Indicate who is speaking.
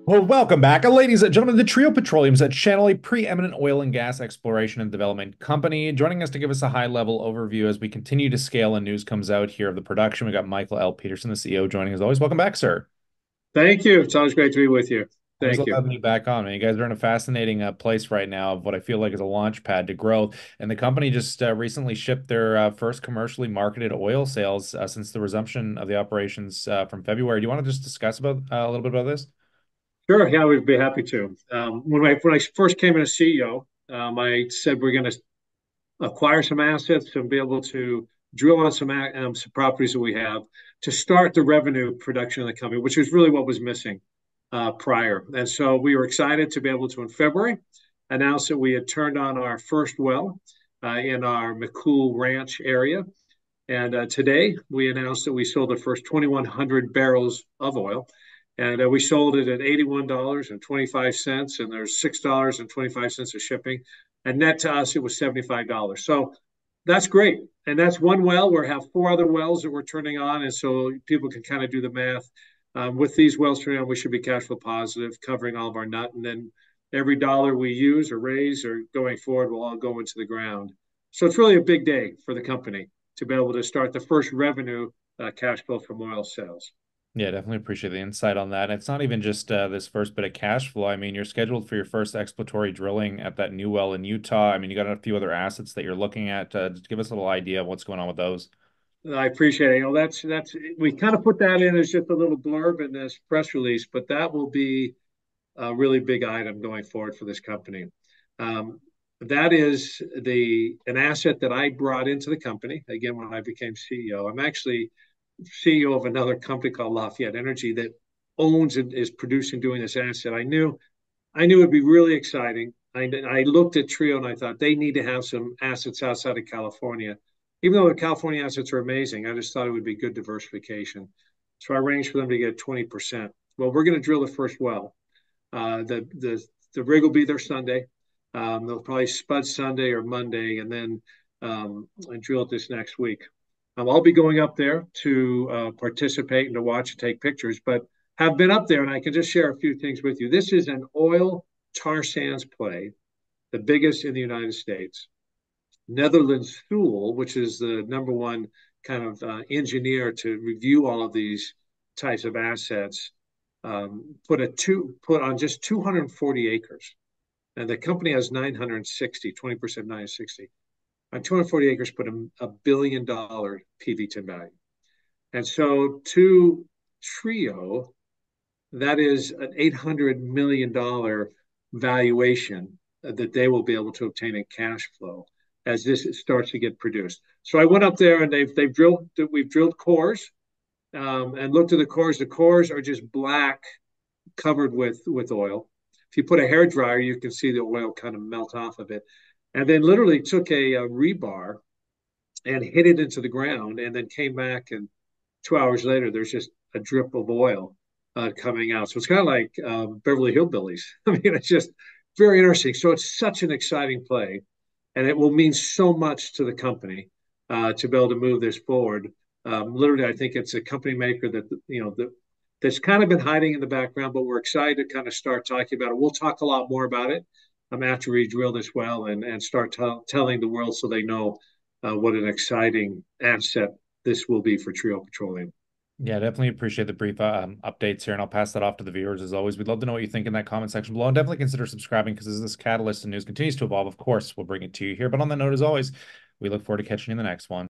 Speaker 1: Well, welcome back. Ladies and gentlemen, the Trio Petroleum is a channel, a preeminent oil and gas exploration and development company. Joining us to give us a high-level overview as we continue to scale and news comes out here of the production, we got Michael L. Peterson, the CEO, joining as always. Welcome back, sir.
Speaker 2: Thank you. It's always great to be with you.
Speaker 1: Always
Speaker 2: Thank
Speaker 1: love
Speaker 2: you.
Speaker 1: having you back on, man. You guys are in a fascinating place right now of what I feel like is a launch pad to growth. And the company just recently shipped their first commercially marketed oil sales since the resumption of the operations from February. Do you want to just discuss about a little bit about this?
Speaker 2: Sure. Yeah, we'd be happy to. When I first came in as CEO, I said we're going to acquire some assets and be able to drill on some properties that we have to start the revenue production of the company, which is really what was missing prior. And so we were excited to be able to, in February, announce that we had turned on our first well in our McCool Ranch area. And today we announced that we sold the first 2,100 barrels of oil. And we sold it at $81.25, and there's $6.25 of shipping. And net to us, it was $75. So that's great. And that's one well. We have four other wells that we're turning on. And so people can kind of do the math. With these wells turning on, we should be cash flow positive, covering all of our nut. And then every dollar we use or raise or going forward will all go into the ground. So it's really a big day for the company to be able to start the first revenue cash flow from oil sales.
Speaker 1: Yeah, definitely appreciate the insight on that. And it's not even just this first bit of cash flow. I mean, you're scheduled for your first exploratory drilling at that new well in Utah. I mean, you got a few other assets that you're looking at. Just give us a little idea of what's going on with those.
Speaker 2: I appreciate it. That's we kind of put that in as just a little blurb in this press release, but that will be a really big item going forward for this company. Um, that is the an asset that I brought into the company again when I became CEO. I'm actually CEO of another company called Lafayette Energy that owns and is producing doing this asset. I knew it'd be really exciting. I looked at Trio and I thought they need to have some assets outside of California. Even though the California assets are amazing, I just thought it would be good diversification. So I arranged for them to get 20%. Well, we're going to drill the first well. The rig will be there Sunday. They'll probably spud Sunday or Monday, and then and drill it this next week. I'll be going up there to participate and to watch and take pictures, but have been up there, and I can just share a few things with you. This is an oil tar sands play, the biggest in the United States. Netherlands Thule, which is the number one kind of engineer to review all of these types of assets, put on just 240 acres, and the company has 960, 20% 960. On 240 acres, put a $1 billion PV10 value. And so to Trio, that is an $800 million valuation that they will be able to obtain in cash flow as this starts to get produced. So I went up there and we've drilled cores and looked at the cores. The cores are just black, covered with oil. If you put a hair dryer, you can see the oil kind of melt off of it. And then literally took a rebar and hit it into the ground, and then came back, and 2 hours later, there's just a drip of oil coming out. So it's kind of like Beverly Hillbillies. I mean, it's just very interesting. So it's such an exciting play, and it will mean so much to the company to be able to move this forward. Literally, I think it's a company maker that's kind of been hiding in the background, but we're excited to kind of start talking about it. We'll talk a lot more about it after we drill this well and start telling the world so they know what an exciting asset this will be for Trio Petroleum.
Speaker 1: Yeah, definitely appreciate the brief updates here, and I'll pass that off to the viewers as always. We'd love to know what you think in that comment section below, and definitely consider subscribing because as this catalyst and news continues to evolve, of course, we'll bring it to you here. But on that note, as always, we look forward to catching you in the next one.